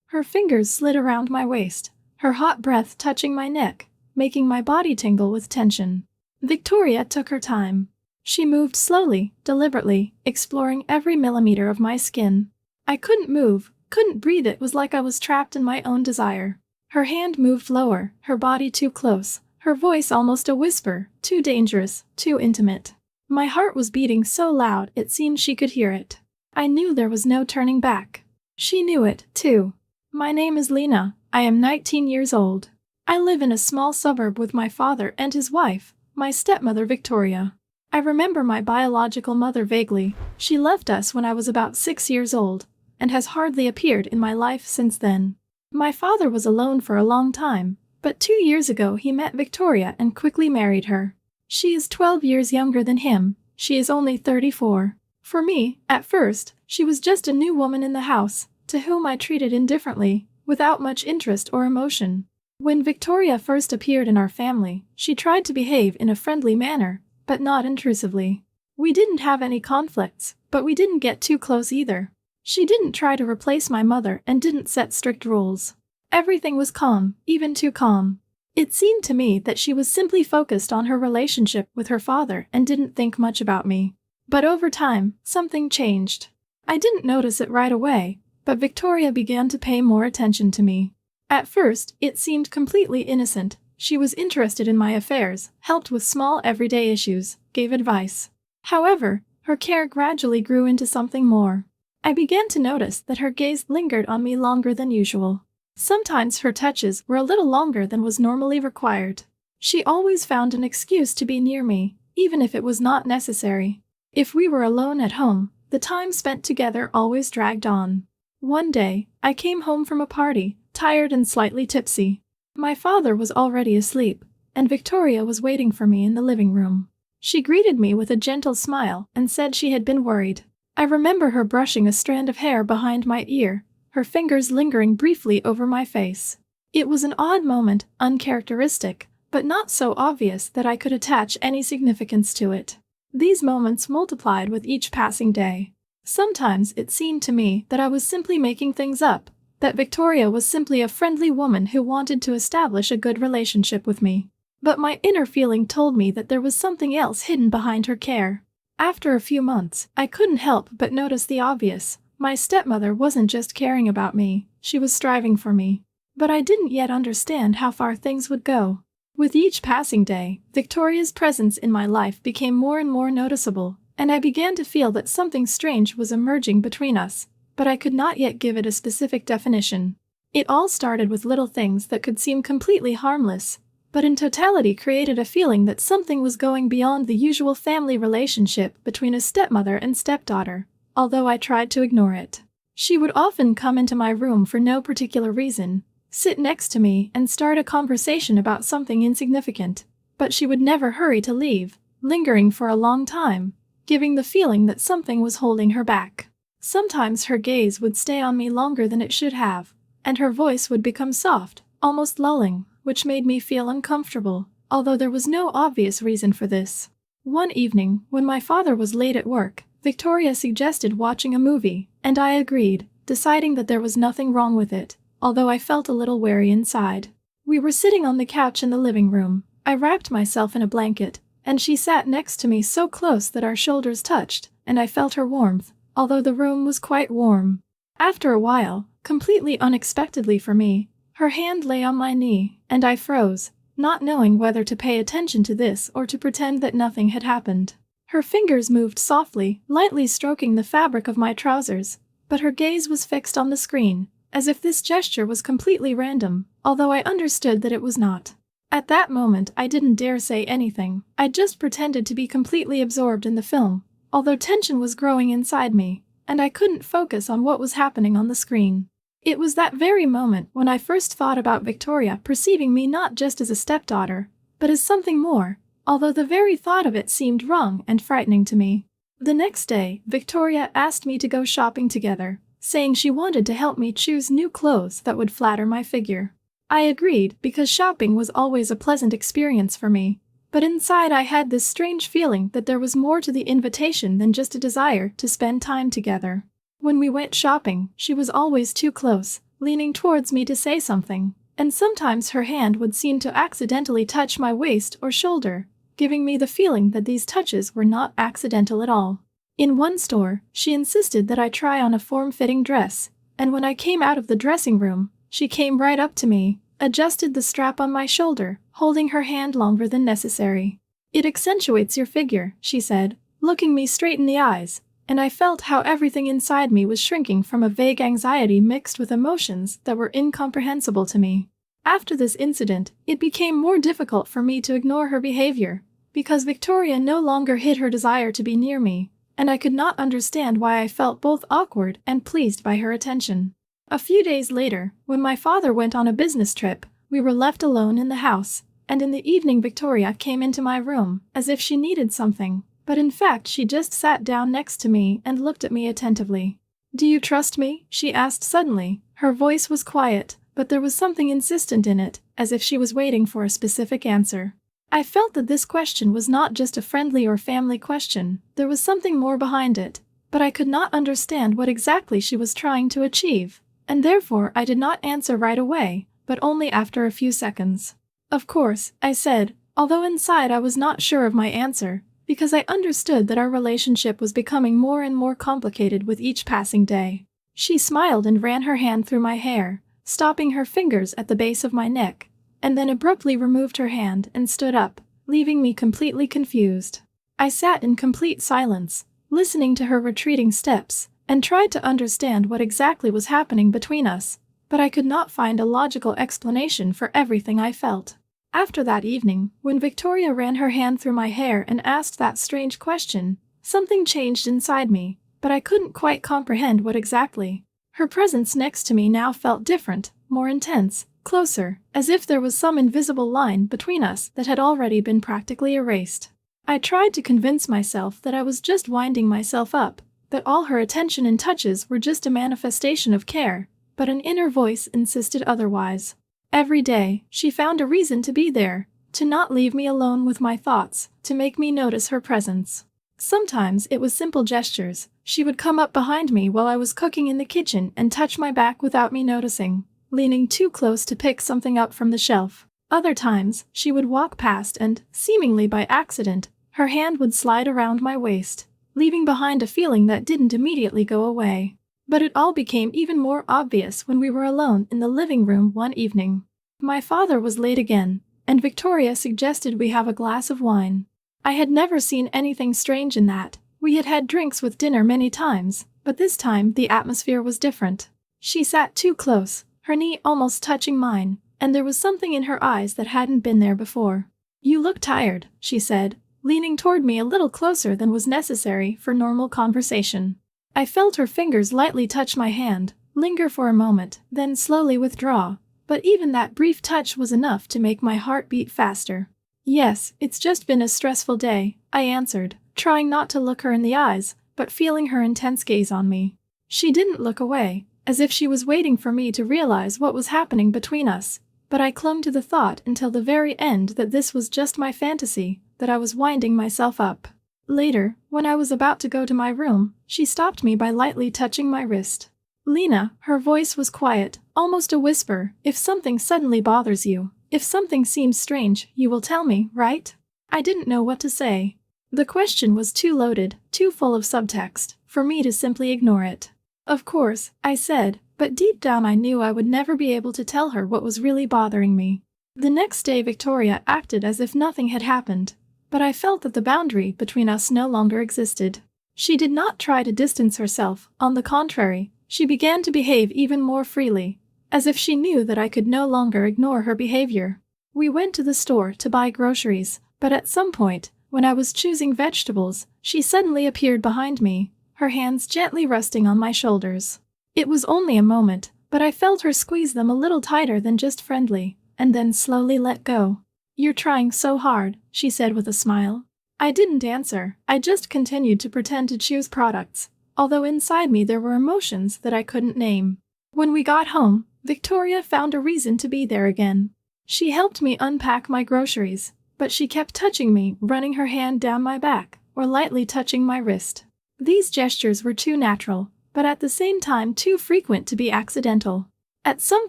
Her fingers slid around my waist, her hot breath touching my neck, making my body tingle with tension. Victoria took her time. She moved slowly, deliberately, exploring every millimeter of my skin. I couldn't move, couldn't breathe. It was like I was trapped in my own desire. Her hand moved lower, her body too close, her voice almost a whisper, too dangerous, too intimate. My heart was beating so loud it seemed she could hear it. I knew there was no turning back. She knew it, too. My name is Lena. I am 19 years old. I live in a small suburb with my father and his wife, my stepmother Victoria. I remember my biological mother vaguely. She left us when I was about 6 years old, and has hardly appeared in my life since then. My father was alone for a long time, but 2 years ago he met Victoria and quickly married her. She is 12 years younger than him. She is only 34. For me, at first, she was just a new woman in the house, to whom I treated indifferently, without much interest or emotion. When Victoria first appeared in our family, she tried to behave in a friendly manner, but not intrusively. We didn't have any conflicts, but we didn't get too close either. She didn't try to replace my mother and didn't set strict rules. Everything was calm, even too calm. It seemed to me that she was simply focused on her relationship with her father and didn't think much about me. But over time, something changed. I didn't notice it right away, but Victoria began to pay more attention to me. At first, it seemed completely innocent. She was interested in my affairs, helped with small everyday issues, gave advice. However, her care gradually grew into something more. I began to notice that her gaze lingered on me longer than usual. Sometimes her touches were a little longer than was normally required. She always found an excuse to be near me, even if it was not necessary. If we were alone at home, the time spent together always dragged on. One day, I came home from a party, tired and slightly tipsy. My father was already asleep, and Victoria was waiting for me in the living room. She greeted me with a gentle smile and said she had been worried. I remember her brushing a strand of hair behind my ear, her fingers lingering briefly over my face. It was an odd moment, uncharacteristic, but not so obvious that I could attach any significance to it. These moments multiplied with each passing day. Sometimes it seemed to me that I was simply making things up, that Victoria was simply a friendly woman who wanted to establish a good relationship with me. But my inner feeling told me that there was something else hidden behind her care. After a few months, I couldn't help but notice the obvious. My stepmother wasn't just caring about me, she was striving for me. But I didn't yet understand how far things would go. With each passing day, Victoria's presence in my life became more and more noticeable, and I began to feel that something strange was emerging between us, but I could not yet give it a specific definition. It all started with little things that could seem completely harmless, but in totality created a feeling that something was going beyond the usual family relationship between a stepmother and stepdaughter, although I tried to ignore it. She would often come into my room for no particular reason, sit next to me and start a conversation about something insignificant, but she would never hurry to leave, lingering for a long time, giving the feeling that something was holding her back. Sometimes her gaze would stay on me longer than it should have, and her voice would become soft, almost lulling, which made me feel uncomfortable, although there was no obvious reason for this. One evening, when my father was late at work, Victoria suggested watching a movie, and I agreed, deciding that there was nothing wrong with it, although I felt a little wary inside. We were sitting on the couch in the living room. I wrapped myself in a blanket, and she sat next to me so close that our shoulders touched, and I felt her warmth, although the room was quite warm. After a while, completely unexpectedly for me, her hand lay on my knee, and I froze, not knowing whether to pay attention to this or to pretend that nothing had happened. Her fingers moved softly, lightly stroking the fabric of my trousers, but her gaze was fixed on the screen, as if this gesture was completely random, although I understood that it was not. At that moment I didn't dare say anything. I just pretended to be completely absorbed in the film, although tension was growing inside me, and I couldn't focus on what was happening on the screen. It was that very moment when I first thought about Victoria perceiving me not just as a stepdaughter, but as something more, although the very thought of it seemed wrong and frightening to me. The next day, Victoria asked me to go shopping together, saying she wanted to help me choose new clothes that would flatter my figure. I agreed because shopping was always a pleasant experience for me, but inside I had this strange feeling that there was more to the invitation than just a desire to spend time together. When we went shopping, she was always too close, leaning towards me to say something, and sometimes her hand would seem to accidentally touch my waist or shoulder, giving me the feeling that these touches were not accidental at all. In one store, she insisted that I try on a form-fitting dress, and when I came out of the dressing room, she came right up to me, adjusted the strap on my shoulder, holding her hand longer than necessary. "It accentuates your figure," she said, looking me straight in the eyes, and I felt how everything inside me was shrinking from a vague anxiety mixed with emotions that were incomprehensible to me. After this incident, it became more difficult for me to ignore her behavior, because Victoria no longer hid her desire to be near me, and I could not understand why I felt both awkward and pleased by her attention. A few days later, when my father went on a business trip, we were left alone in the house, and in the evening Victoria came into my room, as if she needed something, but in fact she just sat down next to me and looked at me attentively. "Do you trust me?" she asked suddenly. Her voice was quiet, but there was something insistent in it, as if she was waiting for a specific answer. I felt that this question was not just a friendly or family question, there was something more behind it, but I could not understand what exactly she was trying to achieve, and therefore I did not answer right away, but only after a few seconds. "Of course," I said, although inside I was not sure of my answer, because I understood that our relationship was becoming more and more complicated with each passing day. She smiled and ran her hand through my hair, stopping her fingers at the base of my neck, and then abruptly removed her hand and stood up, leaving me completely confused. I sat in complete silence, listening to her retreating steps, and tried to understand what exactly was happening between us, but I could not find a logical explanation for everything I felt. After that evening, when Victoria ran her hand through my hair and asked that strange question, something changed inside me, but I couldn't quite comprehend what exactly. Her presence next to me now felt different, more intense, closer, as if there was some invisible line between us that had already been practically erased. I tried to convince myself that I was just winding myself up, that all her attention and touches were just a manifestation of care, but an inner voice insisted otherwise. Every day, she found a reason to be there, to not leave me alone with my thoughts, to make me notice her presence. Sometimes it was simple gestures. She would come up behind me while I was cooking in the kitchen and touch my back without me noticing, leaning too close to pick something up from the shelf. Other times, she would walk past and, seemingly by accident, her hand would slide around my waist, leaving behind a feeling that didn't immediately go away. But it all became even more obvious when we were alone in the living room one evening. My father was late again, and Victoria suggested we have a glass of wine. I had never seen anything strange in that. We had had drinks with dinner many times, but this time the atmosphere was different. She sat too close, her knee almost touching mine, and there was something in her eyes that hadn't been there before. "You look tired," she said, leaning toward me a little closer than was necessary for normal conversation. I felt her fingers lightly touch my hand, linger for a moment, then slowly withdraw, but even that brief touch was enough to make my heart beat faster. "Yes, it's just been a stressful day," I answered, trying not to look her in the eyes, but feeling her intense gaze on me. She didn't look away, as if she was waiting for me to realize what was happening between us, but I clung to the thought until the very end that this was just my fantasy, that I was winding myself up. Later, when I was about to go to my room, she stopped me by lightly touching my wrist. "Lena," her voice was quiet, almost a whisper, "if something suddenly bothers you, if something seems strange, you will tell me, right?" I didn't know what to say. The question was too loaded, too full of subtext, for me to simply ignore it. "Of course," I said, but deep down I knew I would never be able to tell her what was really bothering me. The next day Victoria acted as if nothing had happened, but I felt that the boundary between us no longer existed. She did not try to distance herself, on the contrary, she began to behave even more freely, as if she knew that I could no longer ignore her behavior. We went to the store to buy groceries, but at some point, when I was choosing vegetables, she suddenly appeared behind me, her hands gently resting on my shoulders. It was only a moment, but I felt her squeeze them a little tighter than just friendly, and then slowly let go. "You're trying so hard," she said with a smile. I didn't answer, I just continued to pretend to choose products, although inside me there were emotions that I couldn't name. When we got home, Victoria found a reason to be there again. She helped me unpack my groceries, but she kept touching me, running her hand down my back, or lightly touching my wrist. These gestures were too natural, but at the same time too frequent to be accidental. At some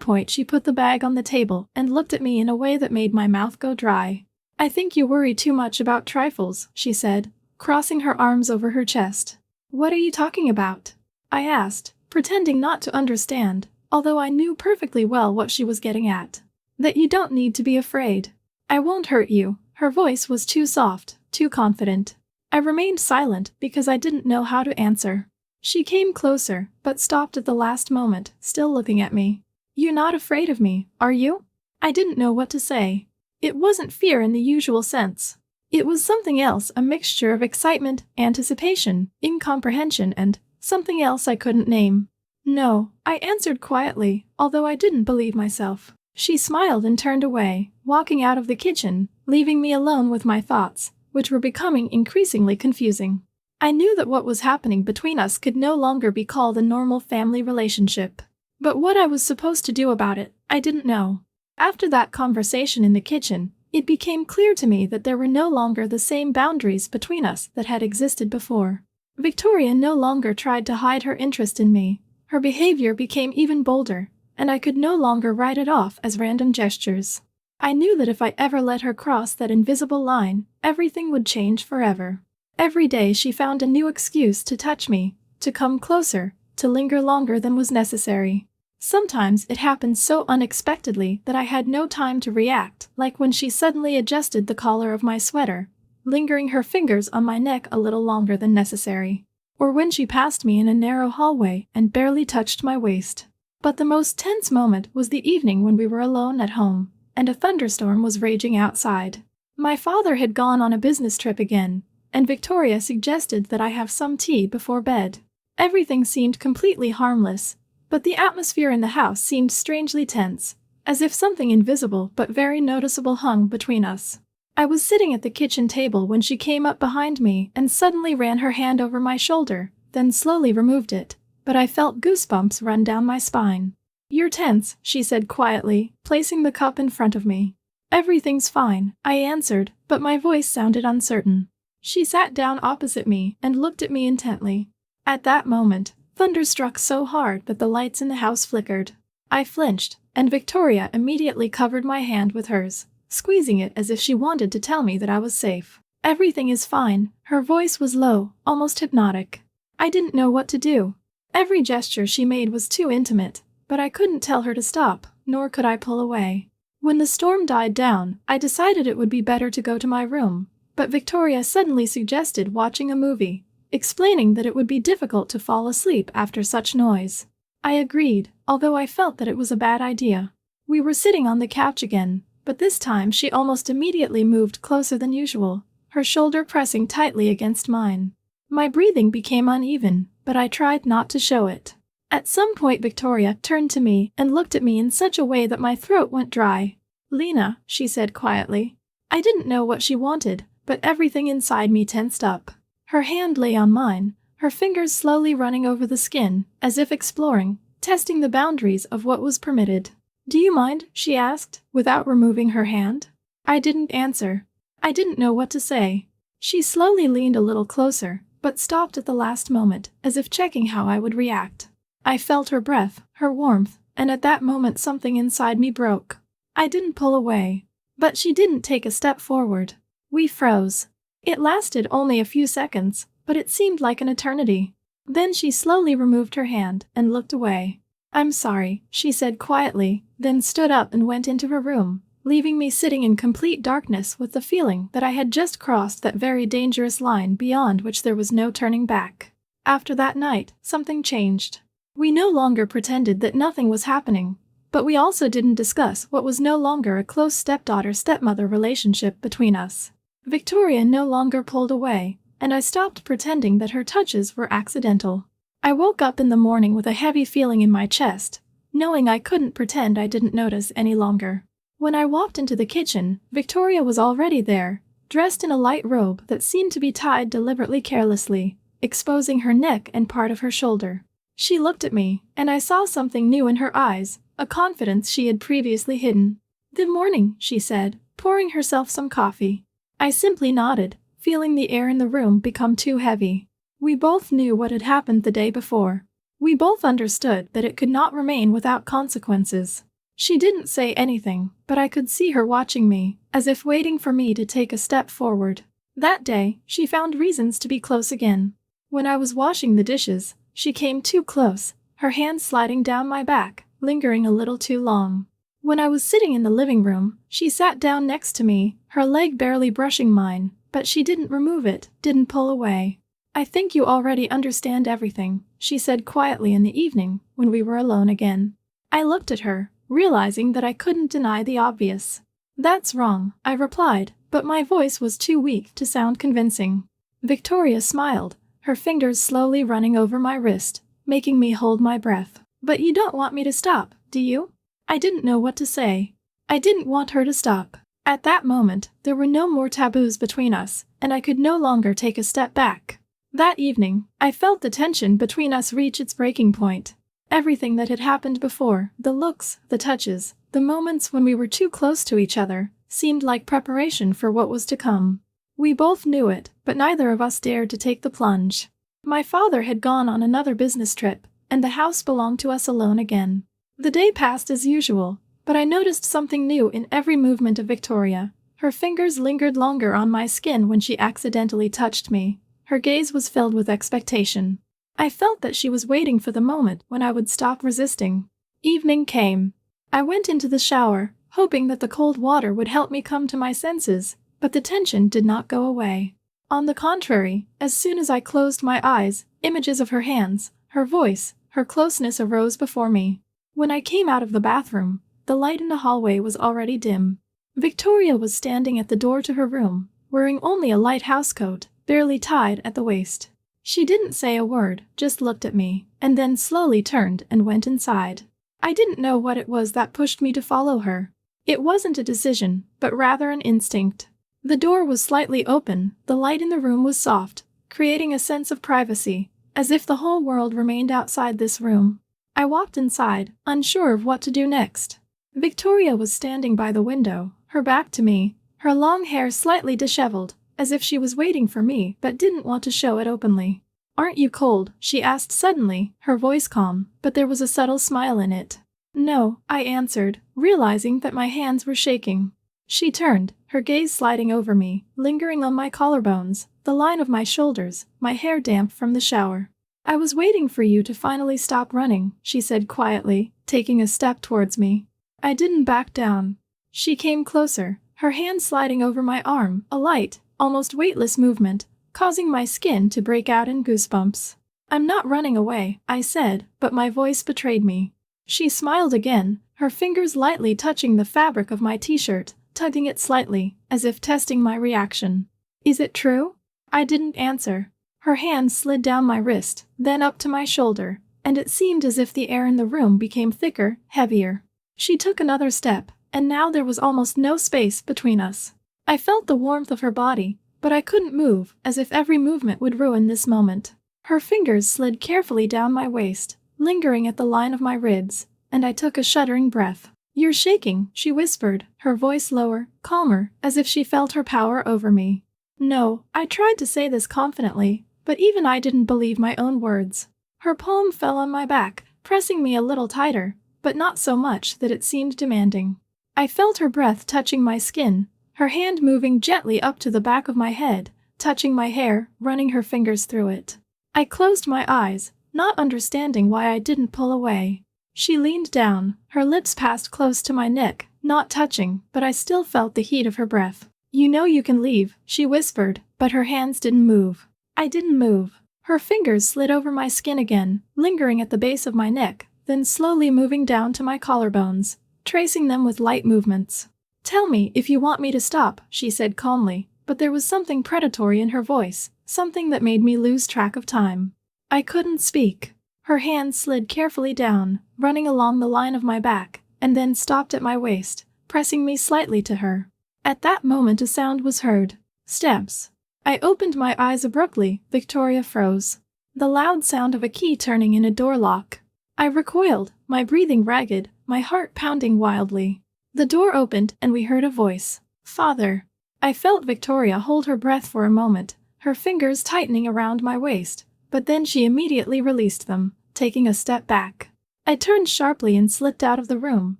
point she put the bag on the table and looked at me in a way that made my mouth go dry. "I think you worry too much about trifles," she said, crossing her arms over her chest. "What are you talking about?" I asked, pretending not to understand, although I knew perfectly well what she was getting at. "That you don't need to be afraid. I won't hurt you." Her voice was too soft, too confident. I remained silent because I didn't know how to answer. She came closer, but stopped at the last moment, still looking at me. "You're not afraid of me, are you?" I didn't know what to say. It wasn't fear in the usual sense. It was something else, a mixture of excitement, anticipation, incomprehension, and something else I couldn't name. "No," I answered quietly, although I didn't believe myself. She smiled and turned away, walking out of the kitchen, leaving me alone with my thoughts, which were becoming increasingly confusing. I knew that what was happening between us could no longer be called a normal family relationship. But what I was supposed to do about it, I didn't know. After that conversation in the kitchen, it became clear to me that there were no longer the same boundaries between us that had existed before. Victoria no longer tried to hide her interest in me. Her behavior became even bolder, and I could no longer write it off as random gestures. I knew that if I ever let her cross that invisible line, everything would change forever. Every day she found a new excuse to touch me, to come closer, to linger longer than was necessary. Sometimes it happened so unexpectedly that I had no time to react, like when she suddenly adjusted the collar of my sweater, lingering her fingers on my neck a little longer than necessary, or when she passed me in a narrow hallway and barely touched my waist. But the most tense moment was the evening when we were alone at home, and a thunderstorm was raging outside. My father had gone on a business trip again, and Victoria suggested that I have some tea before bed. Everything seemed completely harmless, but the atmosphere in the house seemed strangely tense, as if something invisible but very noticeable hung between us. I was sitting at the kitchen table when she came up behind me and suddenly ran her hand over my shoulder, then slowly removed it, but I felt goosebumps run down my spine. "You're tense," she said quietly, placing the cup in front of me. "Everything's fine," I answered, but my voice sounded uncertain. She sat down opposite me and looked at me intently. At that moment, thunder struck so hard that the lights in the house flickered. I flinched, and Victoria immediately covered my hand with hers, squeezing it as if she wanted to tell me that I was safe. "Everything is fine." Her voice was low, almost hypnotic. I didn't know what to do. Every gesture she made was too intimate, but I couldn't tell her to stop, nor could I pull away. When the storm died down, I decided it would be better to go to my room, but Victoria suddenly suggested watching a movie, explaining that it would be difficult to fall asleep after such noise. I agreed, although I felt that it was a bad idea. We were sitting on the couch again, but this time she almost immediately moved closer than usual, her shoulder pressing tightly against mine. My breathing became uneven, but I tried not to show it. At some point Victoria turned to me and looked at me in such a way that my throat went dry. "Lena," she said quietly. I didn't know what she wanted, but everything inside me tensed up. Her hand lay on mine, her fingers slowly running over the skin, as if exploring, testing the boundaries of what was permitted. "Do you mind?" she asked, without removing her hand. I didn't answer. I didn't know what to say. She slowly leaned a little closer, but stopped at the last moment, as if checking how I would react. I felt her breath, her warmth, and at that moment something inside me broke. I didn't pull away, but she didn't take a step forward. We froze. It lasted only a few seconds, but it seemed like an eternity. Then she slowly removed her hand and looked away. "I'm sorry," she said quietly, then stood up and went into her room, leaving me sitting in complete darkness with the feeling that I had just crossed that very dangerous line beyond which there was no turning back. After that night, something changed. We no longer pretended that nothing was happening, but we also didn't discuss what was no longer a close stepdaughter-stepmother relationship between us. Victoria no longer pulled away, and I stopped pretending that her touches were accidental. I woke up in the morning with a heavy feeling in my chest, knowing I couldn't pretend I didn't notice any longer. When I walked into the kitchen, Victoria was already there, dressed in a light robe that seemed to be tied deliberately carelessly, exposing her neck and part of her shoulder. She looked at me, and I saw something new in her eyes, a confidence she had previously hidden. "Good morning," she said, pouring herself some coffee. I simply nodded, feeling the air in the room become too heavy. We both knew what had happened the day before. We both understood that it could not remain without consequences. She didn't say anything, but I could see her watching me, as if waiting for me to take a step forward. That day, she found reasons to be close again. When I was washing the dishes, she came too close, her hand sliding down my back, lingering a little too long. When I was sitting in the living room, she sat down next to me, her leg barely brushing mine, but she didn't remove it, didn't pull away. "I think you already understand everything," she said quietly in the evening, when we were alone again. I looked at her, realizing that I couldn't deny the obvious. "That's wrong," I replied, but my voice was too weak to sound convincing. Victoria smiled, her fingers slowly running over my wrist, making me hold my breath. "But you don't want me to stop, do you?" I didn't know what to say. I didn't want her to stop. At that moment, there were no more taboos between us, and I could no longer take a step back. That evening, I felt the tension between us reach its breaking point. Everything that had happened before, the looks, the touches, the moments when we were too close to each other, seemed like preparation for what was to come. We both knew it, but neither of us dared to take the plunge. My father had gone on another business trip, and the house belonged to us alone again. The day passed as usual, but I noticed something new in every movement of Victoria. Her fingers lingered longer on my skin when she accidentally touched me. Her gaze was filled with expectation. I felt that she was waiting for the moment when I would stop resisting. Evening came. I went into the shower, hoping that the cold water would help me come to my senses, but the tension did not go away. On the contrary, as soon as I closed my eyes, images of her hands, her voice, her closeness arose before me. When I came out of the bathroom, the light in the hallway was already dim. Victoria was standing at the door to her room, wearing only a light housecoat, barely tied at the waist. She didn't say a word, just looked at me, and then slowly turned and went inside. I didn't know what it was that pushed me to follow her. It wasn't a decision, but rather an instinct. The door was slightly open, the light in the room was soft, creating a sense of privacy, as if the whole world remained outside this room. I walked inside, unsure of what to do next. Victoria was standing by the window, her back to me, her long hair slightly disheveled, as if she was waiting for me but didn't want to show it openly. "Aren't you cold?" she asked suddenly, her voice calm, but there was a subtle smile in it. "No," I answered, realizing that my hands were shaking. She turned, her gaze sliding over me, lingering on my collarbones, the line of my shoulders, my hair damp from the shower. "I was waiting for you to finally stop running," she said quietly, taking a step towards me. I didn't back down. She came closer, her hand sliding over my arm, a light, almost weightless movement, causing my skin to break out in goosebumps. "I'm not running away," I said, but my voice betrayed me. She smiled again, her fingers lightly touching the fabric of my t-shirt, tugging it slightly, as if testing my reaction. "Is it true?" I didn't answer. Her hand slid down my wrist, then up to my shoulder, and it seemed as if the air in the room became thicker, heavier. She took another step, and now there was almost no space between us. I felt the warmth of her body, but I couldn't move, as if every movement would ruin this moment. Her fingers slid carefully down my waist, lingering at the line of my ribs, and I took a shuddering breath. "You're shaking," she whispered, her voice lower, calmer, as if she felt her power over me. No, I tried to say this confidently, but even I didn't believe my own words. Her palm fell on my back, pressing me a little tighter, but not so much that it seemed demanding. I felt her breath touching my skin, her hand moving gently up to the back of my head, touching my hair, running her fingers through it. I closed my eyes, not understanding why I didn't pull away. She leaned down, her lips passed close to my neck, not touching, but I still felt the heat of her breath. "You know you can leave," she whispered, but her hands didn't move. I didn't move. Her fingers slid over my skin again, lingering at the base of my neck, then slowly moving down to my collarbones, tracing them with light movements. "Tell me if you want me to stop," she said calmly, but there was something predatory in her voice, something that made me lose track of time. I couldn't speak. Her hand slid carefully down, running along the line of my back, and then stopped at my waist, pressing me slightly to her. At that moment a sound was heard. Steps. I opened my eyes abruptly. Victoria froze. The loud sound of a key turning in a door lock. I recoiled, my breathing ragged, my heart pounding wildly. The door opened and we heard a voice. "Father." I felt Victoria hold her breath for a moment, her fingers tightening around my waist, but then she immediately released them, taking a step back. I turned sharply and slipped out of the room,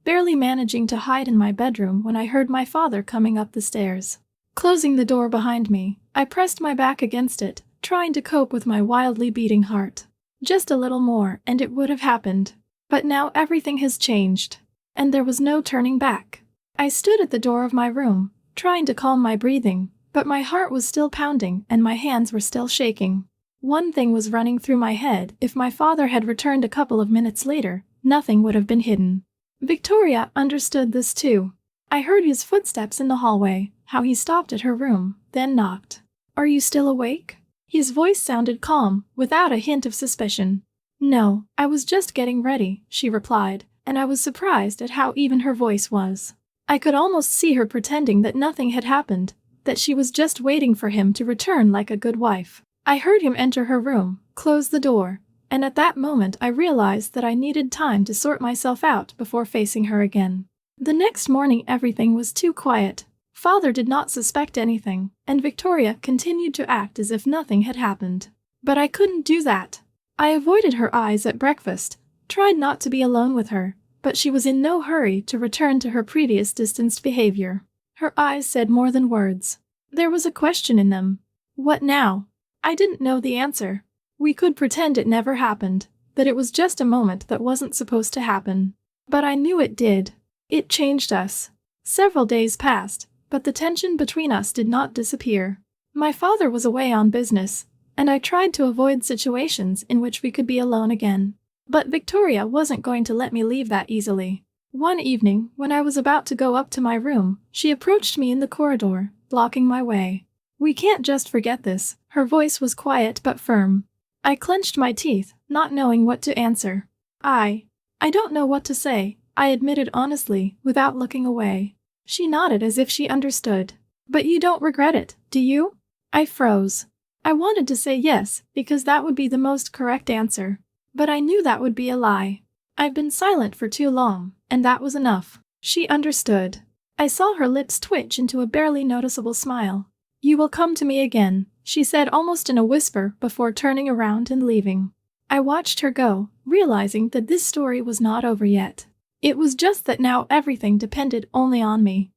barely managing to hide in my bedroom when I heard my father coming up the stairs. Closing the door behind me, I pressed my back against it, trying to cope with my wildly beating heart. Just a little more and it would have happened. But now everything has changed, and there was no turning back. I stood at the door of my room, trying to calm my breathing, but my heart was still pounding and my hands were still shaking. One thing was running through my head: if my father had returned a couple of minutes later, nothing would have been hidden. Victoria understood this too. I heard his footsteps in the hallway, how he stopped at her room, then knocked. "Are you still awake?" His voice sounded calm, without a hint of suspicion. "No, I was just getting ready," she replied, and I was surprised at how even her voice was. I could almost see her pretending that nothing had happened, that she was just waiting for him to return like a good wife. I heard him enter her room, close the door, and at that moment I realized that I needed time to sort myself out before facing her again. The next morning everything was too quiet. Father did not suspect anything, and Victoria continued to act as if nothing had happened. But I couldn't do that. I avoided her eyes at breakfast, tried not to be alone with her, but she was in no hurry to return to her previous distanced behavior. Her eyes said more than words. There was a question in them. What now? I didn't know the answer. We could pretend it never happened, that it was just a moment that wasn't supposed to happen. But I knew it did. It changed us. Several days passed, but the tension between us did not disappear. My father was away on business, and I tried to avoid situations in which we could be alone again. But Victoria wasn't going to let me leave that easily. One evening, when I was about to go up to my room, she approached me in the corridor, blocking my way. "We can't just forget this." Her voice was quiet but firm. I clenched my teeth, not knowing what to answer. I don't know what to say," I admitted honestly, without looking away. She nodded as if she understood. "But you don't regret it, do you?" I froze. I wanted to say yes, because that would be the most correct answer. But I knew that would be a lie. I've been silent for too long, and that was enough. She understood. I saw her lips twitch into a barely noticeable smile. "You will come to me again," she said almost in a whisper before turning around and leaving. I watched her go, realizing that this story was not over yet. It was just that now everything depended only on me.